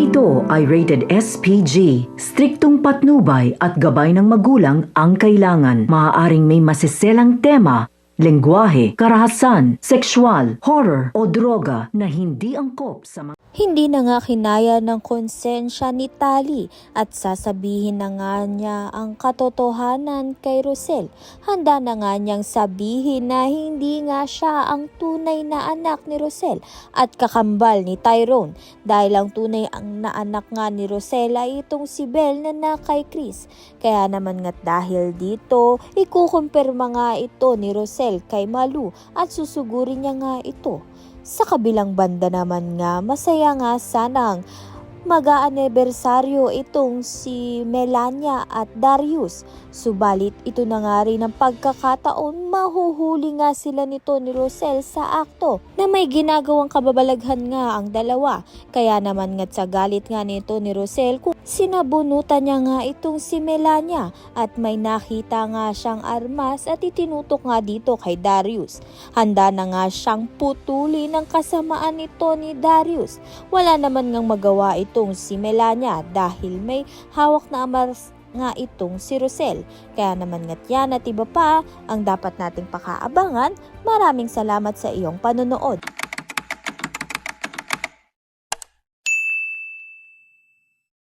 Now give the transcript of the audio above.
ito ay rated SPG. Striktong patnubay at gabay ng magulang ang kailangan. Maaaring may masiselang tema, lengguwahe, karahasan, sexual, horror o droga na hindi angkop sa mga... Hindi na nga kinaya ng konsensya ni Tali at sasabihin na nga niya ang katotohanan kay Rosel. Handa na nga niyang sabihin na hindi nga siya ang tunay na anak ni Rosel at kakambal ni Tyrone dahil ang tunay na anak nga ni Rosel ay itong si Belle na kay Chris. Kaya naman nga't dahil dito, ikukumpirma nga ito ni Rosel kay Malu at susugurin niya nga ito. Sa kabilang banda naman nga, masaya nga sanang mag-aanibersaryo itong si Melania at Darius. Subalit ito na nga rin ang pagkakataon mahuhuli nga sila nito ni Rosel sa akto na may ginagawang kababalaghan nga ang dalawa. Kaya naman nga't sa galit nga nito ni Rosel kung sinabunutan niya nga itong si Melania at may nakita nga siyang armas at itinutok nga dito kay Darius. Handa na nga siyang putulin ang kasamaan nito ni Darius. Wala naman ngang magawa itong si Melania dahil may hawak na armas nga itong si Rosel. Kaya naman nga't yan at iba pa ang dapat nating pakaabangan. Maraming salamat sa iyong panonood.